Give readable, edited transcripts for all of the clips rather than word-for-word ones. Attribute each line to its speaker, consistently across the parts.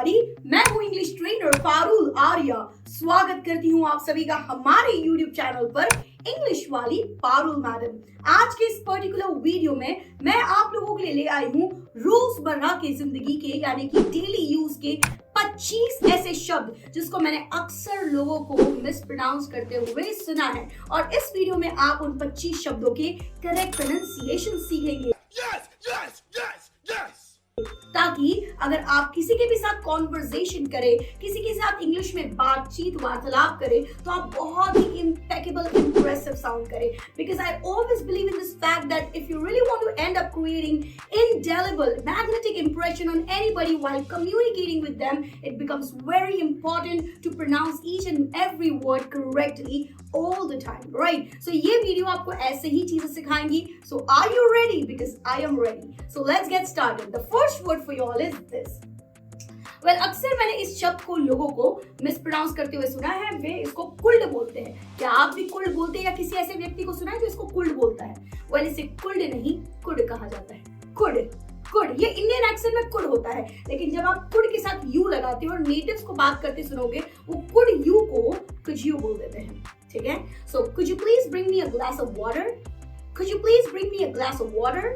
Speaker 1: Everybody, मैं हूँ English trainer फारूल Arya. स्वागत करती हूँ आप सभी का हमारे यूट्यूब चैनल पर इंग्लिश वाली पारुल मैडम। आज के इस पर्टिकुलर वीडियो में मैं आप लोगों के लिए ले आई हूँ रोजमर्रा की जिंदगी के यानी कि डेली यूज के 25 ऐसे शब्द जिसको मैंने अक्सर लोगों को मिसप्रोनाउंस करते हुए सुना है, और इस वीडियो में आप उन 25 शब्दों के करेक्ट प्रोनाउंसिएशन सीखेंगे।
Speaker 2: Yes, yes, yes, yes.
Speaker 1: ताकि अगर आप किसी के भी साथ कॉन्वर्सेशन करें, किसी के साथ इंग्लिश में बातचीत वार्तालाप करें, तो आप बहुत ही impeccable, impressive sound करें। Because I always believe in this fact that if you really want to end up creating indelible, magnetic impression on anybody while communicating with them, it becomes very important to pronounce each and every word correctly all the time, right? So ये video आपको ऐसे ही चीजें सिखाएंगी। So are you ready? Because I am ready. So let's get started. The first word for you all is this. Well, अक्सर मैंने इस शब्द को लोगों को मिसप्रोनाउंस करते हुए सुना है। वे इसको कुल्ड बोलते हैं। क्या आप भी कुल्ड बोलते हैं या किसी ऐसे व्यक्ति को सुना है जो इसको कुल्ड बोलता है? Well, इसे कुल्ड नहीं कुड कहा जाता है। कुड कुड ये इंडियन एक्सेंट में कुड होता है, लेकिन जब आप कुड के साथ यू लगाते हो और नेटिव्स को बात करते सुनोगे, वो कुड यू को कुड यू बोल देते हैं। ठीक है? So could you please bring me a glass of water? Could you please bring me a glass of water?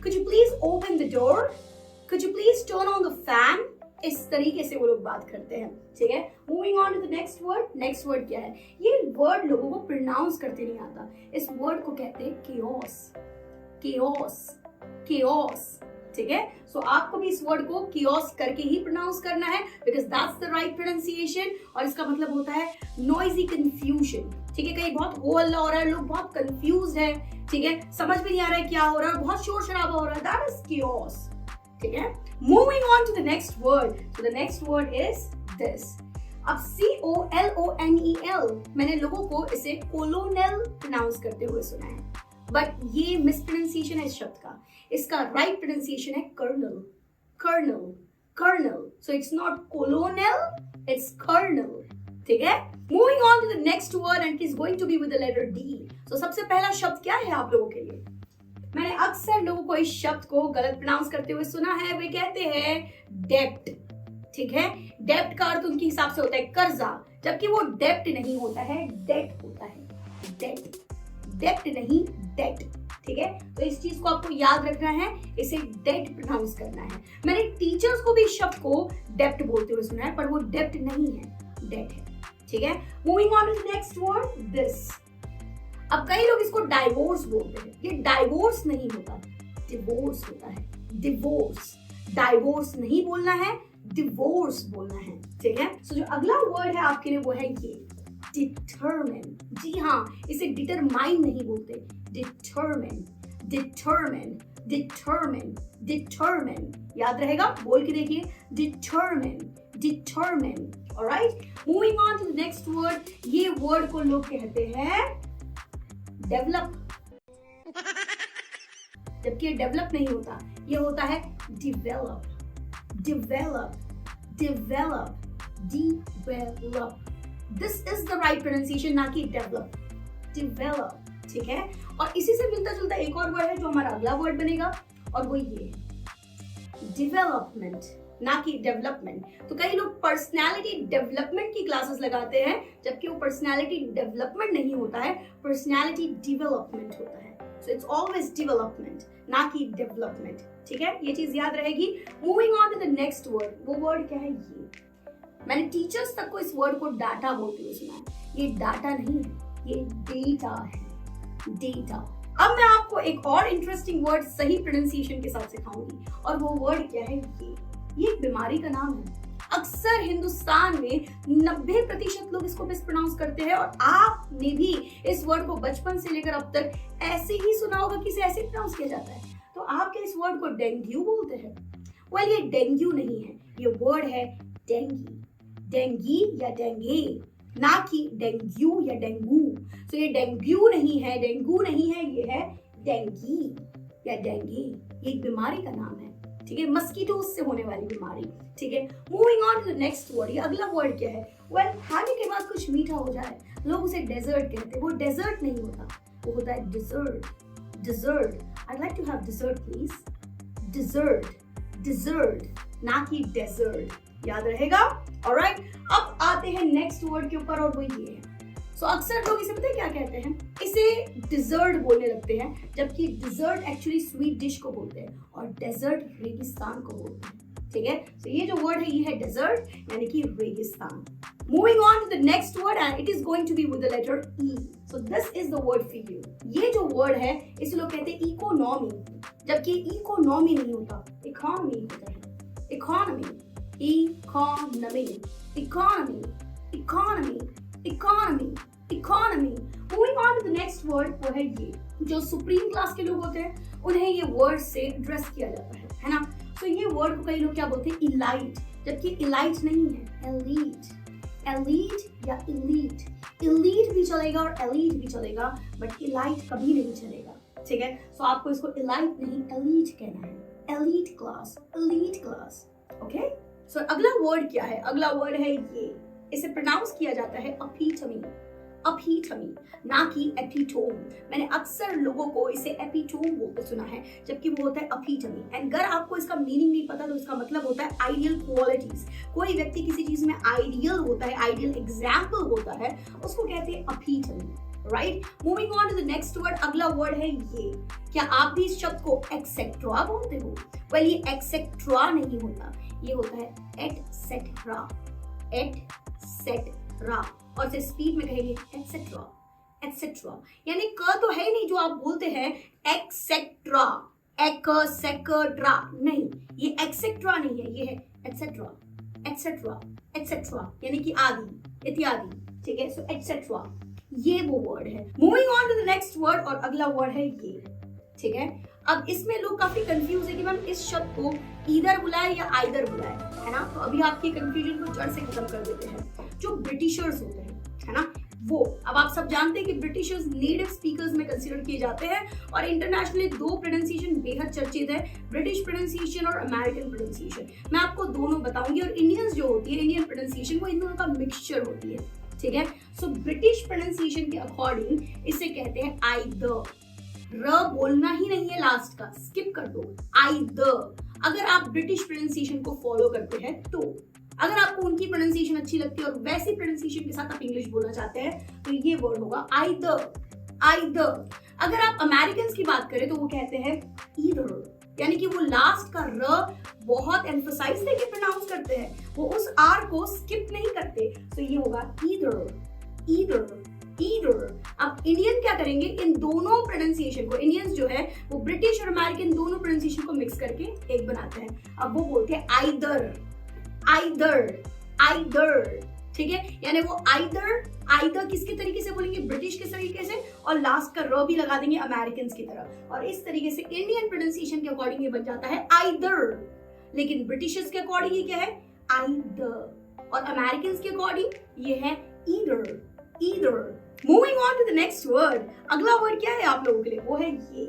Speaker 1: Could you please open the door? Could you please turn on the fan? इस तरीके से वो लोग बात करते हैं। ठीक है? Moving on to the next word. Next word क्या है? ये वर्ड लोगों को प्रोनाउंस करते नहीं आता। इस वर्ड को कहते हैं chaos. chaos. chaos. ठीक है? सो आपको भी इस वर्ड को chaos करके ही प्रोनाउंस करना है, because that's the right pronunciation, और इसका मतलब होता है noisy confusion। ठीक है? कहीं बहुत हो हल्ला हो रहा है, लोग बहुत confused है, ठीक है? समझ में नहीं आ रहा है क्या हो रहा है, बहुत शोर शराबा हो रहा है, that is chaos। ठीक है? Moving on to the next word. So the next word is this. अब COLONEL मैंने लोगों को इसे कोलोनेल प्रोनाउंस करते हुए सुना है, बट ये मिसप्रोनाउंसिएशन है इस शब्द का। इसका राइट प्रोनाउंसिएशन है colonel. Colonel colonel so it's not colonel, it's colonel. ठीक है? Moving on to the next word and it is going to be with the letter D. So सबसे पहला शब्द क्या है आप लोगों के लिए? मैंने अक्सर लोगों को इस शब्द को गलत प्रोनाउंस करते हुए सुना है। वे कहते हैं डेप्ट। ठीक है? डेप्ट का अर्थ उनके हिसाब से होता है कर्जा, जबकि वो डेप्ट नहीं होता है, डेट होता है। डेट डेप्ट नहीं डेट। ठीक है? तो इस चीज को आपको याद रखना है, इसे डेट प्रोनाउंस करना है। मैंने टीचर्स को भी इस शब्द को डेप्ट बोलते हुए सुना है, पर वो डेप्ट नहीं है, डेट है। ठीक है? Moving on to the next word this. अब कई लोग इसको डाइवोर्स बोलते हैं। ये डाइवोर्स नहीं होता, डिवोर्स होता है। डिवोर्स। डाइवोर्स नहीं बोलना है, डिवोर्स बोलना है। ठीक है? सो जो अगला वर्ड है आपके लिए वो है ये डिटरमिन। जी हाँ, इसे डिटरमाइन नहीं बोलते, डिटरमिन। Determine determine determine. याद रहेगा? बोल के देखिए, determine determine. Alright? Moving on to the next word. ये वर्ड को लोग कहते हैं डेवलप, जबकि ये डेवलप नहीं होता, ये होता है develop. Develop develop develop. This is the right pronunciation, ना कि डेवलप। डिवेलप। ठीक है? और इसी से मिलता जुलता एक और वर्ड है जो हमारा अगला वर्ड बनेगा, और वो ये डिवेलपमेंट, ना कि डेवलपमेंट। तो कई लोग पर्सनालिटी डेवलपमेंट की क्लासेस लगाते हैं, जबकि वो पर्सनालिटी डेवलपमेंट नहीं होता है, पर्सनालिटी डेवलपमेंट होता है। सो इट्स ऑलवेज डेवलपमेंट, ना कि डेवलपमेंट। ठीक है? ये चीज याद रहेगी। Moving on to the next word. वो वर्ड क्या है? ये मैंने टीचर्स तक को इस वर्ड को डाटा बोलते हुए सुना है। ये डाटा नहीं है, ये डेटा है। डेटा। अब मैं आपको एक और इंटरेस्टिंग वर्ड सही प्रोनाउंसिएशन के साथ सिखाऊंगी, और वो वर्ड क्या है? ये एक बीमारी का नाम है। अक्सर हिंदुस्तान में 90% लोग इसको मिसप्रोनाउंस करते हैं, और आपने भी इस वर्ड को बचपन से लेकर अब तक ऐसे ही सुना होगा कि इसे ऐसे प्रोनाउंस किया जाता है। तो आप क्या इस वर्ड को डेंगू बोलते हैं? वेल, ये डेंगू नहीं है, ये वर्ड है डेंगी। डेंगी या डेंगे, ना कि डेंगू या डेंगू। तो ये डेंगू नहीं है, डेंगू नहीं है, ये है डेंगी या डेंगे। ये एक बीमारी का नाम है। ठीक है? मस्कीटो से होने वाली बीमारी। ठीक है? Moving on to the next word. ये अगला वर्ड क्या है? वेल, खाने के बाद कुछ मीठा हो जाए, लोग उसे डेजर्ट कहते हैं। वो डेजर्ट नहीं होता, वो होता है dessert. dessert. I'd like to have dessert, please. Dessert, dessert, ना कि desert. याद रहेगा? Alright. अब आते हैं next word के ऊपर और वो ये है. So अक्सर लोग इसे पता है क्या कहते हैं? इसे dessert बोलने लगते हैं, जबकि dessert actually sweet dish को बोलते हैं और desert रेगिस्तान को बोलते हैं. ठीक है? So ये जो word है ये है desert यानी कि रेगिस्तान. Moving on to the next word and it is going to be with the letter E. So this is the word for you. ये जो word है इसे लोग कहते हैं economy, जबकि economy नहीं होता, economy होता है. Economy, economy, economy, economy, economy, economy. Moving on to the next word वो है ये. जो सुप्रीम क्लास के लोग होते हैं उन्हें ये वर्ड से एड्रेस किया जाता है ना? तो ये वर्ड को कई लोग क्या बोलते हैं? इलाइट, जबकि इलाइट नहीं है, एलीट. एलीट या इलीट, इलीट भी चलेगा और एलीट भी चलेगा, बट इलाइट कभी नहीं चलेगा. ठीक है? सो आपको इसको इलाइट नहीं एलीट कहना है. Elite class, elite class. Okay? So अगला वर्ड क्या है? अगला वर्ड है ये. इसे प्रोनाउंस किया जाता है एपिटमी. एपिटमी, ना कि एपिटोम. मैंने अक्सर लोगों को इसे एपिटोम बोलते सुना है, जबकि वो होता है एपिटमी. एंड अगर आपको इसका मीनिंग नहीं पता तो इसका मतलब होता है आइडियल क्वालिटीज. कोई व्यक्ति किसी चीज में आइडियल होता है, आइडियल एग्जाम्पल होता है, उसको कहते हैं epitome. Right? Moving on to the next word. अगला वर्ड है ये. क्या आप भी इस शब्द को एक्सेट्रा बोलते हो? वेल ये एक्सेट्रा नहीं होता, ये होता है एटसेट्रा. एटसेट्रा. और इसे स्पीड में कहेंगे एक्सेट्रा. एक्सेट्रा यानी क तो है नहीं जो आप बोलते हैं एक्सेट्रा, एक्सेट्रा नहीं, ये एक्सेट्रा नहीं है, ये है एक्सेट्रा. एक्सेट्रा, एक्सेट्रा यानी कि आदि, इत्यादि. ठीक है? सो एक्सेट्रा ये वो वर्ड है. Moving on to the next word और अगला वर्ड है ये. ठीक है? अब इसमें लोग काफी कंफ्यूज है कि मैम इस शब्द को ईदर बुलाए या आइदर बुलाए, है ना? तो अभी आपकी कंफ्यूजन को जड़ से खत्म कर देते हैं. जो ब्रिटिशर्स होते हैं, है ना, वो अब आप सब जानते हैं कि ब्रिटिशर्स नेटिव स्पीकर्स में कंसीडर किए जाते हैं और इंटरनेशनली दो प्रोनाउंसिएशन बेहद चर्चित है, ब्रिटिश प्रोनाउंसिएशन और अमेरिकन प्रोनाउंसिएशन. मैं आपको दोनों बताऊंगी. और इंडियंस जो होती है, इंडियन प्रोनाउंसिएशन, वो इन दोनों का मिक्सचर होती है. ठीक है? सो ब्रिटिश प्रोनाउंसिएशन के अकॉर्डिंग इसे कहते हैं आइदर. र बोलना ही नहीं है लास्ट का, स्किप कर दो. आइदर. अगर आप ब्रिटिश प्रोनाउंसिएशन को फॉलो करते हैं तो, अगर आपको उनकी प्रोनाउंसिएशन अच्छी लगती है और वैसी प्रोनाउंसिएशन के साथ आप इंग्लिश बोलना चाहते हैं तो ये वर्ड होगा आइदर. आइदर. अगर आप अमेरिकन की बात करें तो वो कहते हैं ईदर, यानी कि वो लास्ट का र बहुत एम्फसाइज देके प्रोनाउंस करते हैं, वो उस आर को स्किप नहीं करते. तो ये होगा ईदर. Either, either. अब इंडियन क्या करेंगे? इन दोनों प्रोनाउंसिएशन को, इंडियंस जो है वो ब्रिटिश और अमेरिकन दोनों प्रोनाउंसिएशन को मिक्स करके एक बनाते हैं. अब वो बोलते हैं आइदर. Either, either. ठीक है? यानी वो आइदर, आइदर किसके तरीके से बोलेंगे? ब्रिटिश के तरीके से, और लास्ट का र भी लगा देंगे अमेरिकन की तरह. और इस तरीके से इंडियन प्रोनाउंसिएशन के अकॉर्डिंग ये बन जाता है आइदर. लेकिन ब्रिटिशर्स के अकॉर्डिंग ये क्या है? आइदर. और अमेरिकन के अकॉर्डिंग ये है either. Either. Moving on to the next word. अगला वर्ड क्या है आप लोगों के लिए? वो है ये.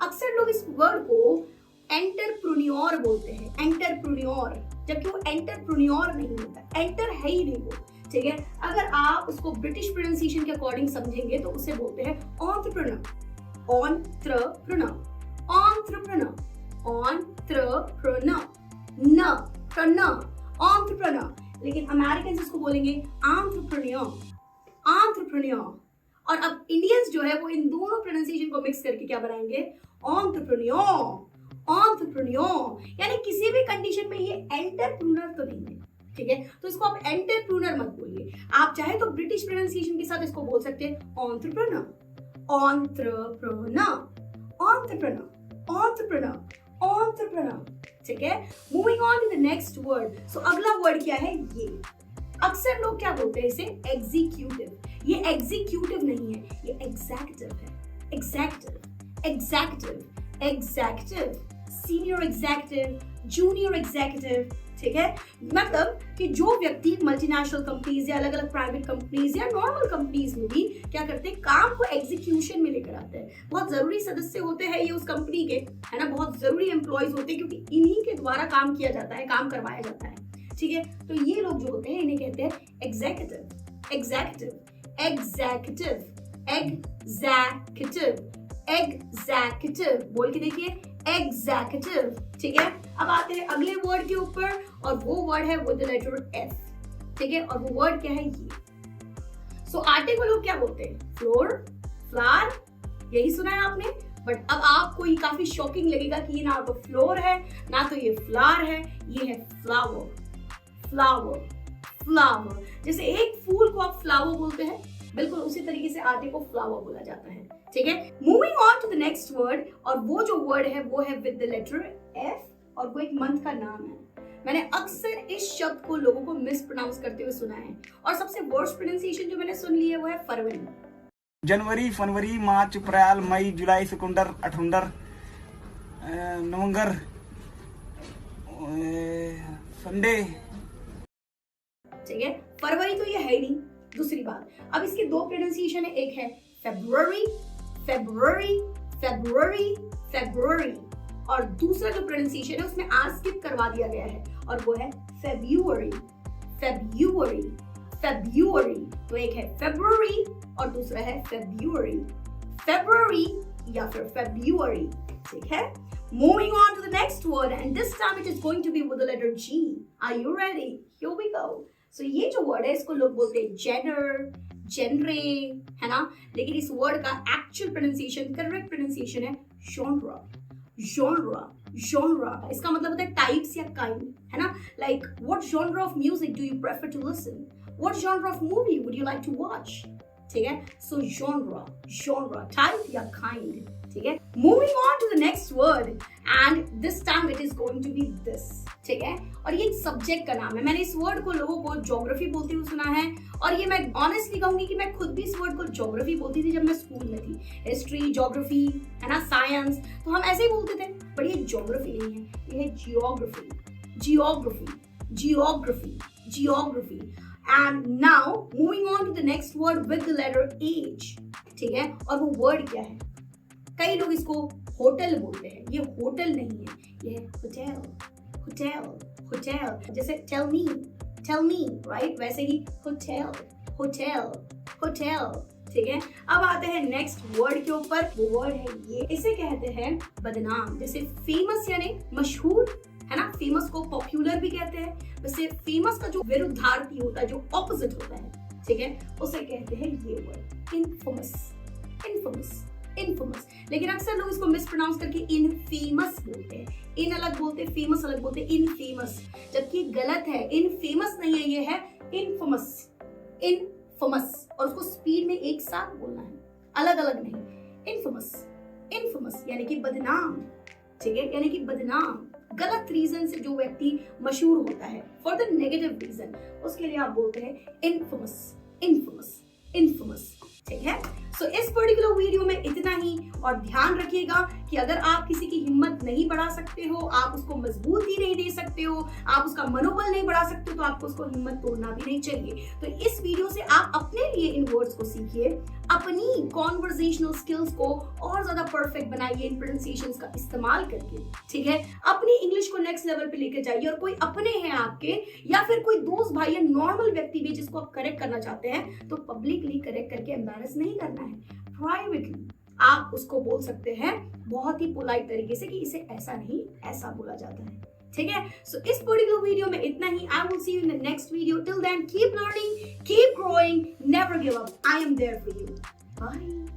Speaker 1: अक्सर लोग इस वर्ड को एंटरप्रेन्योर बोलते हैं. एंटरप्रेन्योर, जबकि वो एंटरप्रेन्योर नहीं होता, एंटर है ही नहीं वो. ठीक है? अगर आप उसको ब्रिटिश प्रोनाउंसिएशन के अकॉर्डिंग समझेंगे तो उसे बोलते हैं एंटरप्रेन्योर. एंटरप्रेन्योर, एंटरप्रेन्योर, एंटरप्रेन्योर, न प्रेन्योर, एंटरप्रेन्योर. लेकिन अमेरिकन इसको बोलेंगे एंटरप्रेन्योर. एंटरप्रेन्योर. और अब इंडियंस जो है वो इन दोनों प्रोनाउंसिएशन को मिक्स करके क्या बनाएंगे? एंटरप्रेन्योर. एंटरप्रेन्योर यानी किसी भी कंडीशन में ये एंटरप्रेन्योर तो नहीं है. ठीक है? तो इसको आप एंटरप्रेन्योर मत बोलिए. आप चाहे तो ब्रिटिश प्रोनाउंसिएशन के साथ इसको बोल सकते हैं entrepreneur. Entrepreneur, entrepreneur, entrepreneur, entrepreneur. ठीक है? Moving on to the next word. So अगला वर्ड क्या है? ये. अक्सर लोग क्या बोलते हैं इसे? एग्जीक्यूटिव. ये एग्जीक्यूटिव नहीं है, ये एग्जेक्टिव है. Executive, executive, executive. Senior executive, junior executive. ठीक है? मतलब कि जो व्यक्ति मल्टीनेशनल कंपनीज या अलग अलग प्राइवेट कंपनीज या नॉर्मल कंपनीज में भी क्या करते हैं? काम को एग्जीक्यूशन में लेकर आते हैं. बहुत जरूरी सदस्य होते हैं ये उस कंपनी के, है ना? बहुत जरूरी एम्प्लॉयज होते हैं क्योंकि इन्हीं के द्वारा काम किया जाता है, काम करवाया जाता है. ठीक है? तो ये लोग जो होते हैं इन्हें कहते हैं executive. Executive, executive, executive, executive. Executive, बोल के देखिए एग्जीक्यूटिव, ठीक है। अब आते हैं अगले वर्ड के ऊपर और वो वर्ड है विद द लेटर एफ, ठीक है। और वो वर्ड क्या है ये। सो आटे को लोग क्या बोलते हैं, फ्लोर, फ्लावर, यही सुना है आपने। बट अब आपको ये काफी शॉकिंग लगेगा कि ये ना तो फ्लोर है ना तो ये फ्लावर है, ये है फ्लावर, फ्लावर, फ्लावर। जैसे एक फूल को आप फ्लावर बोलते हैं, बिल्कुल उसी तरीके से आटे को फ्लावर बोला जाता है, ठीक है। Moving on to the next word, और वो जो वर्ड है वो है विद द लेटर एफ, और वो एक मंथ का नाम है। मैंने अक्सर इस शब्द को लोगों को मिस प्रोनाउंस करते हुए सुना है, और सबसे वर्स्ट प्रोनाउंसिएशन जो मैंने सुन ली है वो है फरवरी।
Speaker 3: जनवरी, फरवरी, मार्च, अप्रैल, मई, जुलाई, सितंबर, अठुंबर, नवंबर, संडे,
Speaker 1: ठीक है। फरवरी तो ये है ही नहीं। दूसरी बात, अब इसके दो प्रोनाउंसिएशन है, एक है फेब्रुअरी, फेब्रुअरी, फेब्रुअरी, फेब्रुअरी, और दूसरा जो प्रोनाउंसिएशन है उसमें आर स्किप करवा दिया गया है और वो है फेब्रुअरी, फेब्रुअरी, फेब्रुअरी। तो एक है फेब्रुअरी और दूसरा है फेब्रुअरी, फेब्रुअरी या फिर फेब्रुअरी, ठीक है। Moving on to the next word, and this time it is going to be with the letter G. Are you ready? Here we go. So ये जो word है इसको लोग बोलते हैं जेनर, जेनरे, है ना। लेकिन इस वर्ड का एक्चुअल प्रोनाउंसिएशन, करेक्ट प्रोनाउंसिएशन है genre, genre, genre। इसका मतलब होता है टाइप्स या काइंड, है ना। Like what genre of music do you prefer to listen? What genre of movie would you like to watch? ठीक है। So genre, genre, type या kind, ठीक है। Moving on to the next word, and this time it is going to be this, ठीक है। और ये subject का नाम है। मैंने इस वर्ड को लोगों को ज्योग्राफी बोलते हुए सुना है, और ये मैं ऑनेस्टली कहूंगी कि मैं खुद भी इस वर्ड को ज्योग्राफी बोलती थी जब मैं स्कूल में थी। हिस्ट्री, ज्योग्राफी, है ना, साइंस, तो हम ऐसे ही बोलते थे। पर ये ज्योग्राफी नहीं है, ये है geography, geography, geography, geography. And now moving on to the next word with the letter H, ठीक है। और वो वर्ड क्या है, कई लोग इसको होटल बोलते हैं, ये होटल नहीं है, ये है होटल, होटल, होटल। जैसे टेल मी, राइट, वैसे ही होटल, होटल, होटल, ठीक है। अब आते हैं नेक्स्ट वर्ड के ऊपर, वो वर्ड है ये, इसे कहते हैं बदनाम। जैसे फेमस यानी मशहूर, है ना, फेमस को पॉपुलर भी कहते हैं। वैसे फेमस का जो विरुद्धार्थी होता है, जो ऑपोजिट होता है, ठीक है, उसे कहते हैं ये वर्ड इनफेमस, इनफेमस, इनफेमस। लेकिन अक्सर लोग इसको मिस प्रोनाउंस करके इनफेमस बोलते हैं। इन अलग बोलते हैं, फेमस अलग बोलते हैं, इनफेमस, जबकि गलत है। इनफेमस नहीं है, ये है इनफेमस, इनफेमस। और उसको स्पीड में एक साथ बोलना है, अलग अलग नहीं। इनफेमस, इनफेमस यानी कि बदनाम, ठीक है, यानी कि बदनाम। गलत रीजन से जो व्यक्ति मशहूर होता है, फॉर द नेगेटिव रीजन, उसके लिए आप बोलते हैं इनफेमस, इनफेमस, इनफेमस, ठीक है। सो इस पर्टिकुलर वीडियो में इतना ही, और ध्यान रखिएगा कि अगर आप किसी की हिम्मत नहीं बढ़ा सकते हो, आप उसको मजबूती नहीं दे सकते हो, आप उसका मनोबल नहीं बढ़ा सकते, तो आपको उसको हिम्मत तोड़ना भी नहीं चाहिए। तो इस वीडियो से आप अपने लिए इन वर्ड्स को सीखिए, अपनी कॉन्वर्सेशनल स्किल्स को और ज्यादा परफेक्ट बनाइए इन प्रोनाउंसिएशंस का इस्तेमाल करके, ठीक है। अपनी इंग्लिश को नेक्स्ट लेवल पे लेकर जाइए, और कोई अपने हैं आपके या फिर कोई दोस्त भाई या नॉर्मल व्यक्ति भी जिसको आप करेक्ट करना चाहते हैं, तो पब्लिकली करेक्ट करके एम्बैरस नहीं करना है। प्राइवेटली आप उसको बोल सकते हैं बहुत ही पोलाइट तरीके से कि इसे ऐसा नहीं ऐसा बोला जाता है, ठीक है। सो इस पर्टिकुलर वीडियो में इतना ही। I will see you in the next video. Till then keep learning, keep growing, never give up. I am there for you. Bye.